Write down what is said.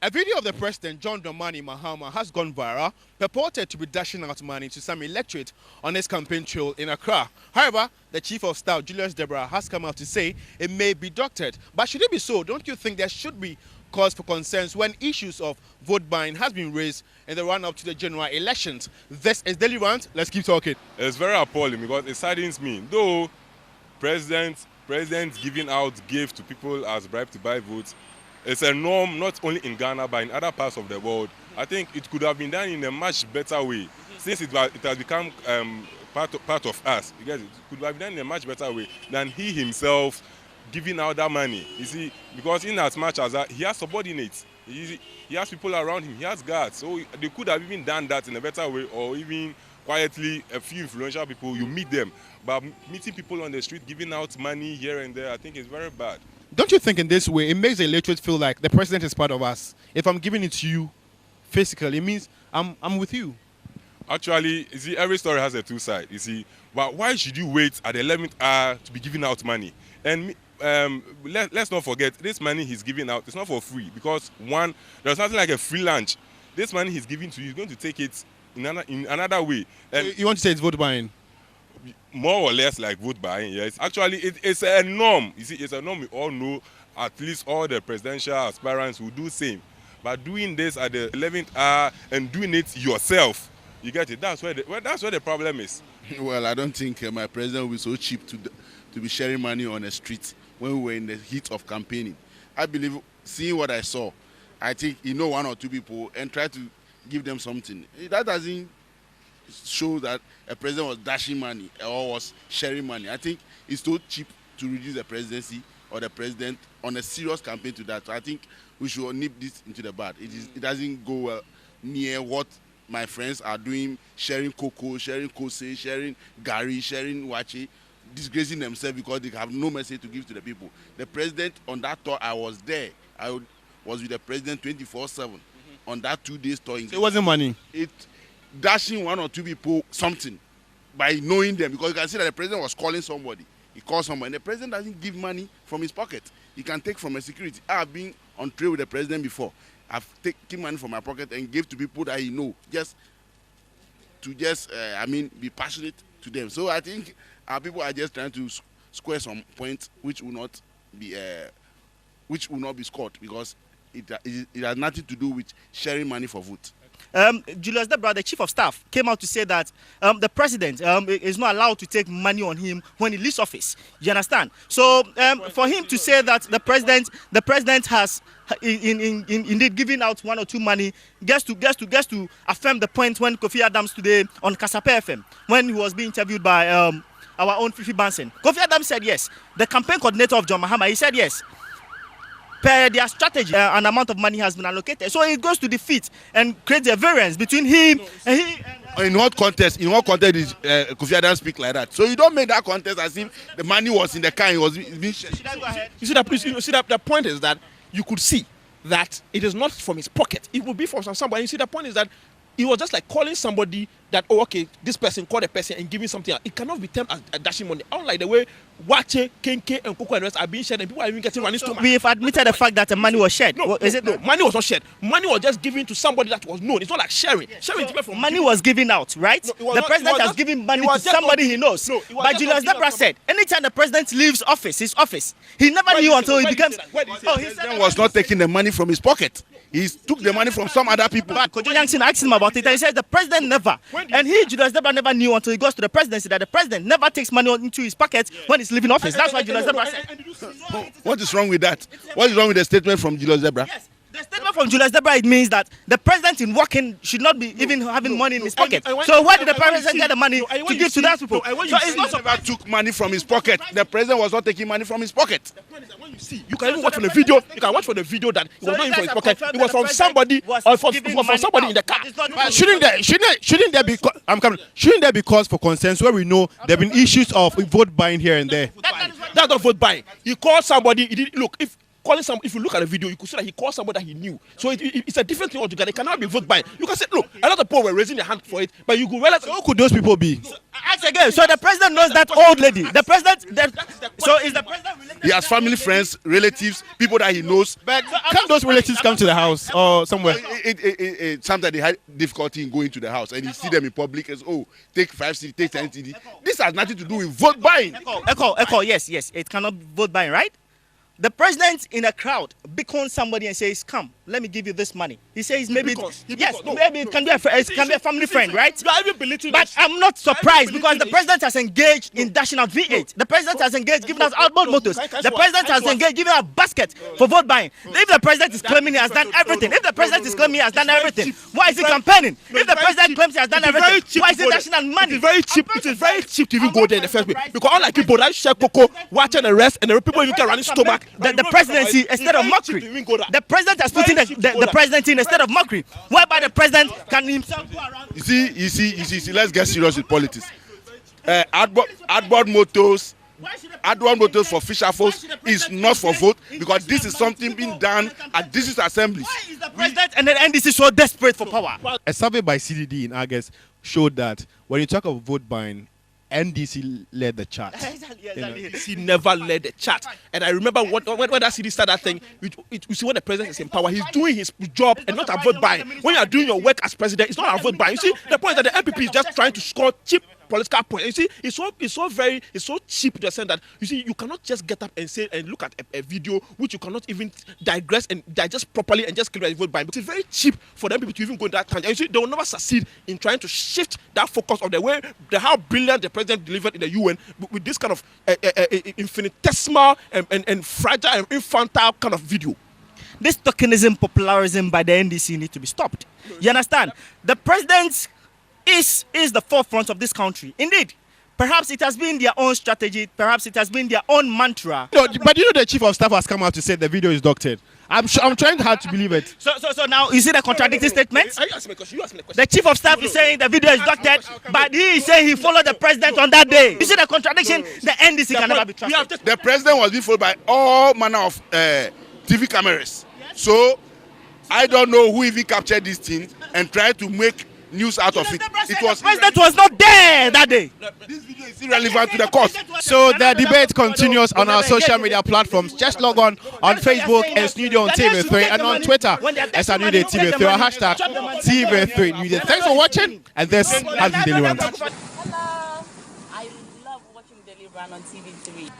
A video of the president, John Dramani Mahama, has gone viral, purported to be dashing out money to some electorate on his campaign trail in Accra. However, the chief of staff, Julius Deborah, has come out to say it may be doctored. But should it be so? Don't you think there should be cause for concerns when issues of vote buying has been raised in the run-up to the general elections? This is Daily Rant. Let's keep talking. It's very appalling because it saddens me. Though presidents giving out gifts to people as bribe to buy votes, it's a norm not only in Ghana but in other parts of the world. I think it could have been done in a much better way since it has become part of us. Because it could have been done in a much better way than he himself giving out that money. You see, because in as much as that, he has subordinates, he has people around him, he has guards. So they could have even done that in a better way, or even quietly, a few influential people, you meet them. But meeting people on the street, giving out money here and there, I think is very bad. Don't you think in this way it makes the electorate feel like the president is part of us? If I'm giving it to you physically, it means I'm with you. Actually, you see, every story has a two sides, you see. But why should you wait at the 11th hour to be giving out money? And let's not forget, this money he's giving out, it's not for free. Because one, there's nothing like a free lunch. This money he's giving to you, he's going to take it in another way. And You want to say it's vote buying? more or less like vote buying, yes. Actually, it's a norm. You see, it's a norm. We all know, at least all the presidential aspirants will do same. But doing this at the 11th hour and doing it yourself, you get it? That's where the problem is. Well, I don't think my president will be so cheap to be sharing money on the street when we were in the heat of campaigning. I believe, seeing what I saw, I think one or two people and try to give them something. That doesn't show that a president was dashing money or was sharing money. I think it's too cheap to reduce the presidency or the president on a serious campaign to that. So I think we should nip this into the bud. It doesn't go near what my friends are doing, sharing cocoa, sharing kose, sharing gari, sharing wache, disgracing themselves because they have no message to give to the people. The president, on that tour, I was there. I was with the president 24/7 on that 2 days tour. So it wasn't money. It dashing one or two people something by knowing them, because you can see that the president was calling somebody. He called someone. The president doesn't give money from his pocket. He can take from a security. I have been on trail with the president before. I've taken money from my pocket and gave to people that he know, just to be passionate to them. So I think our people are just trying to square some points which will not be scored, because it has nothing to do with sharing money for vote. Julius Deborah, the chief of staff, came out to say that the president is not allowed to take money on him when he leaves office. You understand? So for him to say that the president has indeed given out one or two money, gets to affirm the point when Kofi Adams today on Kasape FM, when he was being interviewed by our own Fifi Bansen. Kofi Adams said yes. The campaign coordinator of John Mahama, he said yes. Per their strategy, an amount of money has been allocated. So it goes to defeat and creates a variance between him and he. In what context is Kofi Adams speak like that? So you don't make that contest as if the money was in the car, it was being shared. Should I go ahead? You see that, please. You see that the point is that you could see that it is not from his pocket. It will be from somebody. You see, the point is that he was just like calling somebody that, oh, okay, this person called a person and giving something out. It cannot be termed as dashing money. Unlike the way Wache, Kenke, and Coco and the rest are being shared, and people are even getting running stomach. We've admitted the fact that the money was shared. No, money was not shared. Money was just given to somebody that was known. It's not like sharing. Sharing is different from money was given out, right? The president has given money to somebody he knows. But Julius Deborah said, anytime the president leaves his office, he never knew until he becomes. Oh, he said was not taking the money from his pocket. He took the money from some other people. Kojo Yankson asked him about it, and he said the president never. And Julius Deborah never knew until he goes to the presidency that the president never takes money into his pocket when he's leaving office. That's why Julius Deborah said. What is wrong with that? What is wrong with the statement from Julius Deborah? Yes. The statement from Julius Deborah, it means that the president in working should not be even having money in his pocket. So where did the president get the money to give to those people? So it's not never took money from his pocket. The president was not taking money from his pocket. The point is that when you see, you can even watch from the video. You can watch from the video that it was not even from his pocket. It was from somebody, or from somebody in the car. But shouldn't there be cause for concerns where we know there have been issues of vote buying here and there? That's not vote buying. He called somebody. He did look if. calling some. If you look at the video, you could see that he called somebody that he knew. So it's a different thing altogether. It cannot be vote buying. You can say, look, a lot of people were raising their hand for it, but you could realize. So who could those people be? Ask again. So the president knows that old lady. The president. So is the president related? He has family, friends, relatives, people that he knows. But can those relatives come to the house or somewhere? Sometimes they had difficulty in going to the house, and you see them in public as, oh, take 5 CD, take 10 CD. This has nothing to do with vote buying. Echo. Yes. It cannot be vote buying, right? The president in a crowd beckons somebody and says, "Come, let me give you this money." He says, maybe maybe it can be a family friend, right? You are even belittling. But I'm not surprised because the president has engaged in dashing out V8. The president has engaged giving us outboard motors. The president has engaged giving out basket for vote buying. If the president is claiming he has done everything, why is he campaigning? If the president claims he has done everything, why is he dashing out money? It is very cheap. It is very cheap to even go there in the first place. Because unlike people that share cocoa, watching the rest, and the people even get running stomach. The presidency instead of mockery. The president has put in the presidency in a state of mockery, whereby the president can himself go around. You see, let's get serious with politics. Outboard motors for fisher folks is not for vote because this is something being done at district assemblies. Why is the president and the NDC so desperate for power? A survey by CDD in August showed that when you talk of vote buying, NDC led the chart. He never led the chart. And I remember when that CD started that thing, you see when the president is in power, he's doing his job and not a vote buying. When you are doing your work as president, it's not a vote buying. You see, the point is that the MPP is just trying to score cheap political points. You see, it's so cheap to the extent that you see you cannot just get up and say and look at a video which you cannot even digress and digest properly and just claim that vote buying. But it's very cheap for them people to even go in that tangent. You see, they will never succeed in trying to shift that focus of the way how brilliant the president delivered in the UN with this kind of infinitesimal and fragile and infantile kind of video. This tokenism, popularism by the NDC need to be stopped. You understand? The president is the forefront of this country. Indeed. Perhaps it has been their own strategy. Perhaps it has been their own mantra. No, but you know the chief of staff has come out to say the video is doctored. I'm trying hard to believe it. So now you see the contradicting statement? You ask me a question. The chief of staff is saying the video is doctored, but he is saying he followed the president on that day. You see the contradiction? The NDC can never be trusted. The president was being followed by all manner of TV cameras. So I don't know who even captured this thing and tried to make news out of it. The president was not there that day. This video is irrelevant to the court. So the debate continues on our social media platforms. Just log on Facebook and Studio on TV3 and on Twitter as a new day TV3 or hashtag TV3 New Day. Thanks for watching, and this has been Daily Rant. Hello, I love watching Daily Rant on TV3.